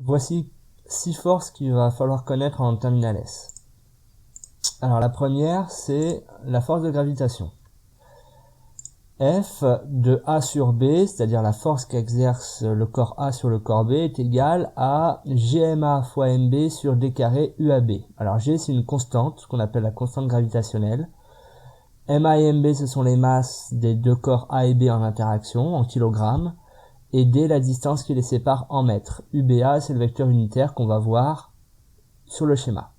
Voici 6 forces qu'il va falloir connaître en terminale S. Alors la première, c'est la force de gravitation. F de A sur B, c'est-à-dire la force qu'exerce le corps A sur le corps B, est égale à GMA fois MB sur D carré UAB. Alors G, c'est une constante, ce qu'on appelle la constante gravitationnelle. MA et MB, ce sont les masses des deux corps A et B en interaction, en kilogrammes. Et D, la distance qui les sépare en mètres. UBA, c'est le vecteur unitaire qu'on va voir sur le schéma.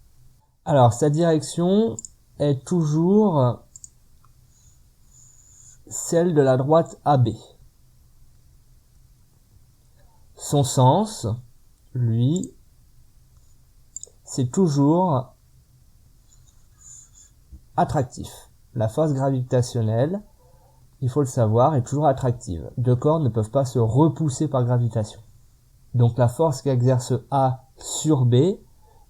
Alors, sa direction est toujours celle de la droite AB. Son sens, lui, c'est toujours attractif. La force gravitationnelle, il faut le savoir, est toujours attractive. Deux corps ne peuvent pas se repousser par gravitation. Donc la force qu'exerce A sur B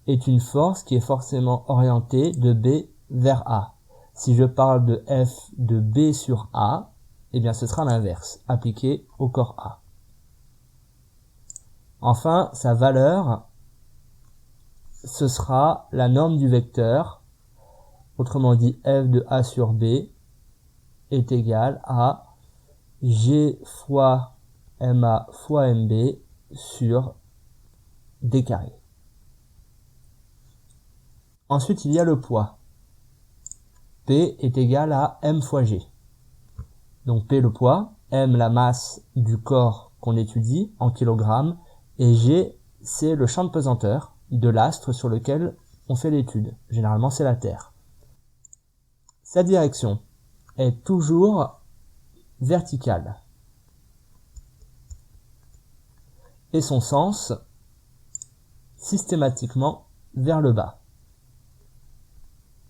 est une force qui est forcément orientée de B vers A. Si je parle de F de B sur A, eh bien ce sera l'inverse, appliqué au corps A. Enfin, sa valeur, ce sera la norme du vecteur, autrement dit F de A sur B est égal à G fois MA fois MB sur D carré. Ensuite, il y a le poids. P est égal à M fois G. Donc P le poids, M la masse du corps qu'on étudie en kilogrammes, et G c'est le champ de pesanteur de l'astre sur lequel on fait l'étude. Généralement c'est la Terre. Sa direction est toujours verticale. Et son sens systématiquement vers le bas.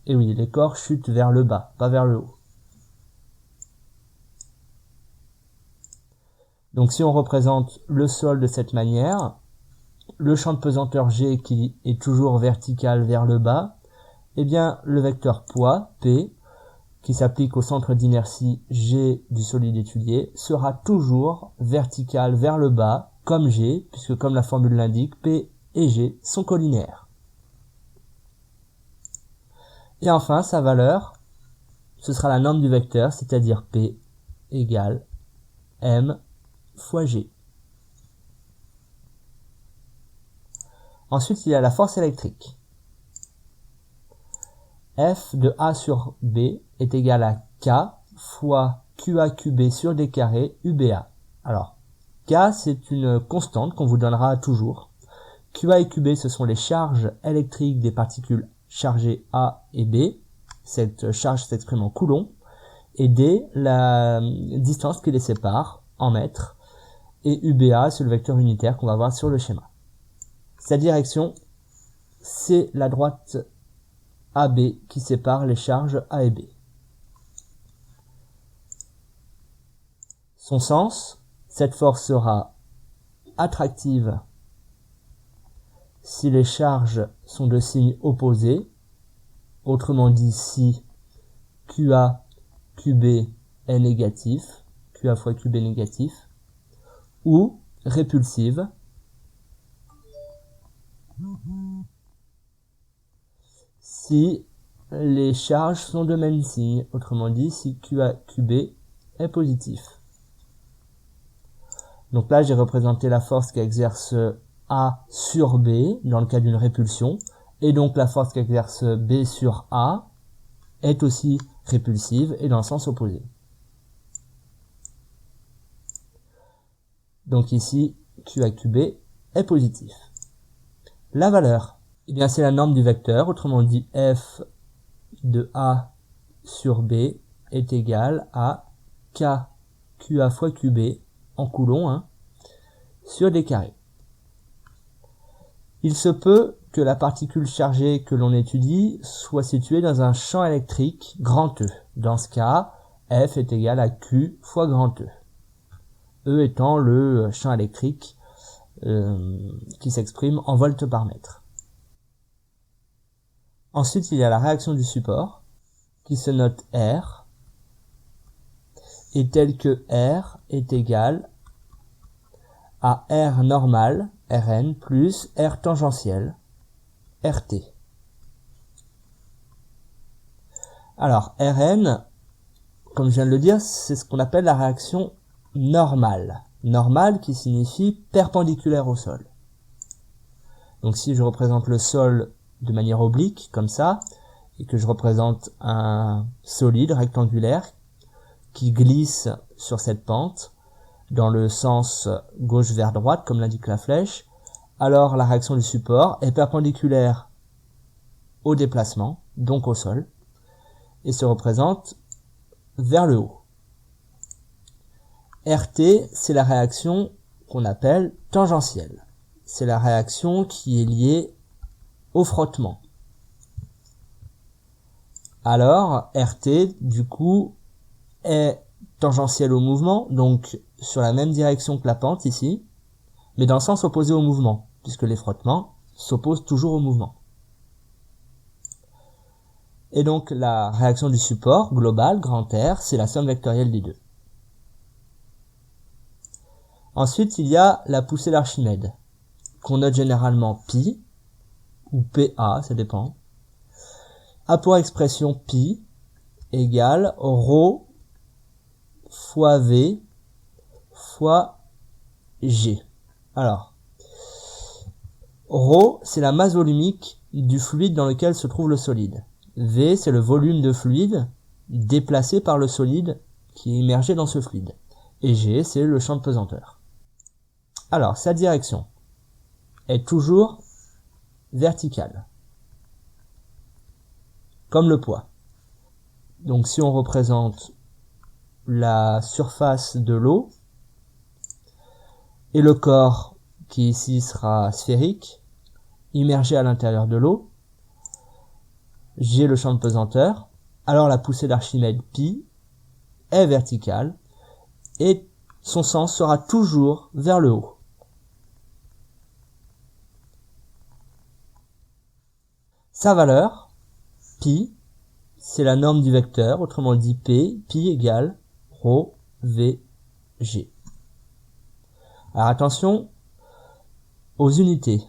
Et oui, les corps chutent vers le bas, pas vers le haut. Donc si on représente le sol de cette manière, le champ de pesanteur G qui est toujours vertical vers le bas, eh bien le vecteur poids, P, qui s'applique au centre d'inertie G du solide étudié, sera toujours vertical vers le bas, comme G, puisque comme la formule l'indique, P et G sont collinéaires. Et enfin, sa valeur, ce sera la norme du vecteur, c'est-à-dire P égale M fois G. Ensuite, il y a la force électrique. F de A sur B est égal à K fois QAQB sur D carré UBA. Alors, K, c'est une constante qu'on vous donnera toujours. QA et QB, ce sont les charges électriques des particules chargées A et B. Cette charge s'exprime en coulomb. Et D, la distance qui les sépare en mètres. Et UBA, c'est le vecteur unitaire qu'on va voir sur le schéma. Sa direction, c'est la droite AB qui sépare les charges A et B. Son sens, cette force sera attractive si les charges sont de signe opposé, autrement dit si QA, QB est négatif, QA fois QB négatif, ou répulsive si les charges sont de même signe, autrement dit si QA, QB est positif. Donc là, j'ai représenté la force qu'exerce A sur B dans le cas d'une répulsion, et donc la force qu'exerce B sur A est aussi répulsive et dans le sens opposé. Donc ici, QAQB est positif. La valeur, eh bien c'est la norme du vecteur, autrement dit F de A sur B est égal à K QA fois QB en coulomb sur D carré. Il se peut que la particule chargée que l'on étudie soit située dans un champ électrique grand E. Dans ce cas, F est égal à Q fois grand E. E étant le champ électrique qui s'exprime en volts par mètre. Ensuite, il y a la réaction du support qui se note R et telle que R est égal à R normal Rn plus R tangentiel, Rt. Alors, Rn, comme je viens de le dire, c'est ce qu'on appelle la réaction normale. Normale qui signifie perpendiculaire au sol. Donc si je représente le sol de manière oblique, comme ça, et que je représente un solide rectangulaire qui glisse sur cette pente, dans le sens gauche vers droite, comme l'indique la flèche, alors la réaction du support est perpendiculaire au déplacement, donc au sol, et se représente vers le haut. RT, c'est la réaction qu'on appelle tangentielle. C'est la réaction qui est liée au frottement. Alors, RT, du coup, est tangentielle au mouvement, donc sur la même direction que la pente ici, mais dans le sens opposé au mouvement, puisque les frottements s'opposent toujours au mouvement. Et donc la réaction du support globale, grand R, c'est la somme vectorielle des deux. Ensuite, il y a la poussée d'Archimède, qu'on note généralement pi, ou PA, ça dépend, a pour expression pi égale ρ fois V fois G. Alors, ρ, c'est la masse volumique du fluide dans lequel se trouve le solide. V, c'est le volume de fluide déplacé par le solide qui est immergé dans ce fluide. Et G, c'est le champ de pesanteur. Alors, sa direction est toujours verticale, comme le poids. Donc si on représente la surface de l'eau, et le corps qui ici sera sphérique, immergé à l'intérieur de l'eau, j'ai le champ de pesanteur, alors la poussée d'Archimède pi est verticale, et son sens sera toujours vers le haut. Sa valeur, pi, c'est la norme du vecteur, autrement dit P, pi égale ρ, V, G. Alors attention aux unités.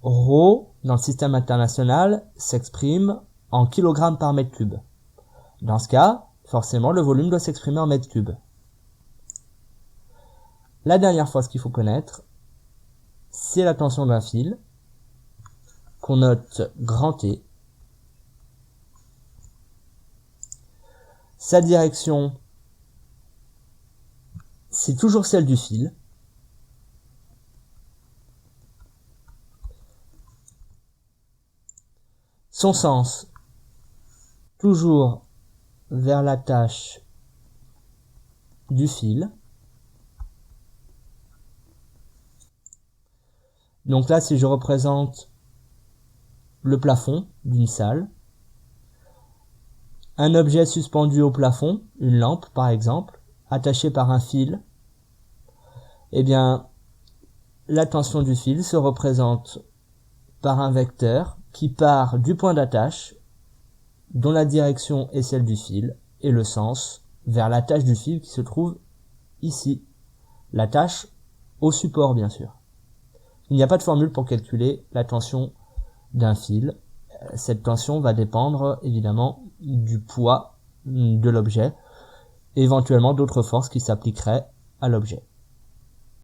ρ, dans le système international, s'exprime en kilogrammes par mètre cube. Dans ce cas, forcément, le volume doit s'exprimer en mètres cubes. La dernière fois, ce qu'il faut connaître, c'est la tension d'un fil, qu'on note grand T. Sa direction, c'est toujours celle du fil. Son sens, toujours vers l'attache du fil. Donc là, si je représente le plafond d'une salle, un objet suspendu au plafond, une lampe par exemple, attachée par un fil, eh bien, la tension du fil se représente par un vecteur qui part du point d'attache, dont la direction est celle du fil, et le sens vers l'attache du fil qui se trouve ici. L'attache au support, bien sûr. Il n'y a pas de formule pour calculer la tension d'un fil. Cette tension va dépendre évidemment du poids de l'objet, éventuellement d'autres forces qui s'appliqueraient à l'objet.